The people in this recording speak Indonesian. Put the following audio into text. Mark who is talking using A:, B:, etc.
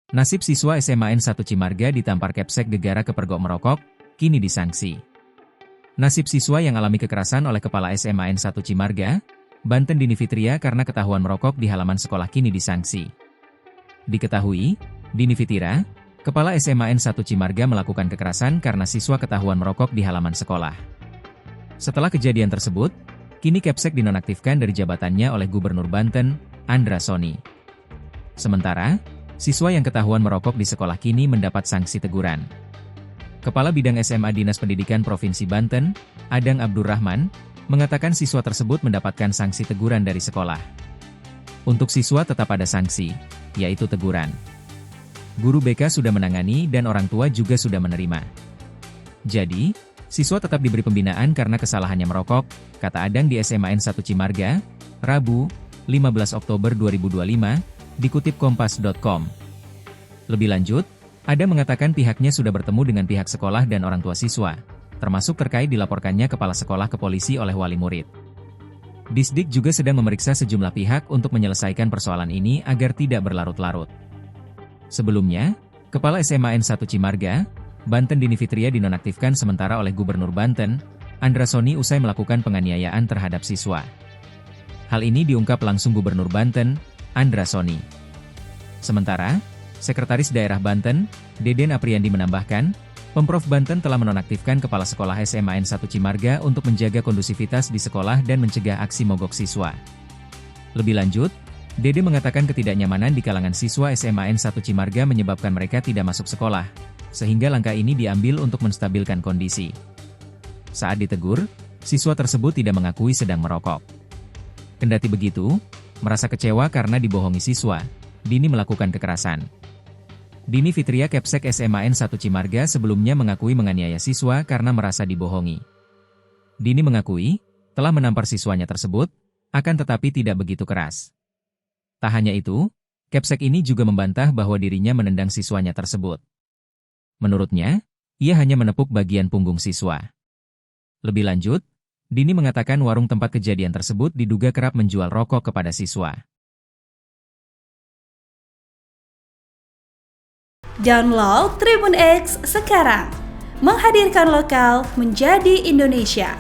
A: Nasib siswa SMAN 1 Cimarga ditampar Kepsek gegara kepergok merokok, kini disanksi. Nasib siswa yang alami kekerasan oleh Kepala SMAN 1 Cimarga, Banten Dini Fitria karena ketahuan merokok di halaman sekolah kini disanksi. Diketahui, Dini Fitria, Kepala SMAN 1 Cimarga melakukan kekerasan karena siswa ketahuan merokok di halaman sekolah. Setelah kejadian tersebut, kini Kepsek dinonaktifkan dari jabatannya oleh Gubernur Banten, Andra Soni. Sementara, siswa yang ketahuan merokok di sekolah kini mendapat sanksi teguran. Kepala Bidang SMA Dinas Pendidikan Provinsi Banten, Adang Abdurrahman, mengatakan siswa tersebut mendapatkan sanksi teguran dari sekolah. Untuk siswa tetap ada sanksi, yaitu teguran. Guru BK sudah menangani dan orang tua juga sudah menerima. Jadi, siswa tetap diberi pembinaan karena kesalahannya merokok, kata Adang di SMAN 1 Cimarga, Rabu, 15 Oktober 2025, dikutip kompas.com. Lebih lanjut, Adang mengatakan pihaknya sudah bertemu dengan pihak sekolah dan orang tua siswa, termasuk terkait dilaporkannya kepala sekolah ke polisi oleh wali murid. Disdik juga sedang memeriksa sejumlah pihak untuk menyelesaikan persoalan ini agar tidak berlarut-larut. Sebelumnya, Kepala SMAN 1 Cimarga, Banten Dini Fitria dinonaktifkan sementara oleh Gubernur Banten, Andra Soni usai melakukan penganiayaan terhadap siswa. Hal ini diungkap langsung Gubernur Banten, Andra Soni. Sementara, Sekretaris Daerah Banten, Deden Apriandi menambahkan, Pemprov Banten telah menonaktifkan Kepala Sekolah SMAN 1 Cimarga untuk menjaga kondusivitas di sekolah dan mencegah aksi mogok siswa. Lebih lanjut, Dede mengatakan ketidaknyamanan di kalangan siswa SMAN 1 Cimarga menyebabkan mereka tidak masuk sekolah, sehingga langkah ini diambil untuk menstabilkan kondisi. Saat ditegur, siswa tersebut tidak mengakui sedang merokok. Kendati begitu, merasa kecewa karena dibohongi siswa, Dini melakukan kekerasan. Dini Fitria Kepsek SMAN 1 Cimarga sebelumnya mengakui menganiaya siswa karena merasa dibohongi. Dini mengakui, telah menampar siswanya tersebut, akan tetapi tidak begitu keras. Tak hanya itu, Kepsek ini juga membantah bahwa dirinya menendang siswanya tersebut. Menurutnya, ia hanya menepuk bagian punggung siswa. Lebih lanjut, Dini mengatakan warung tempat kejadian tersebut diduga kerap menjual rokok kepada siswa.
B: Download Tribun X sekarang, menghadirkan lokal menjadi Indonesia.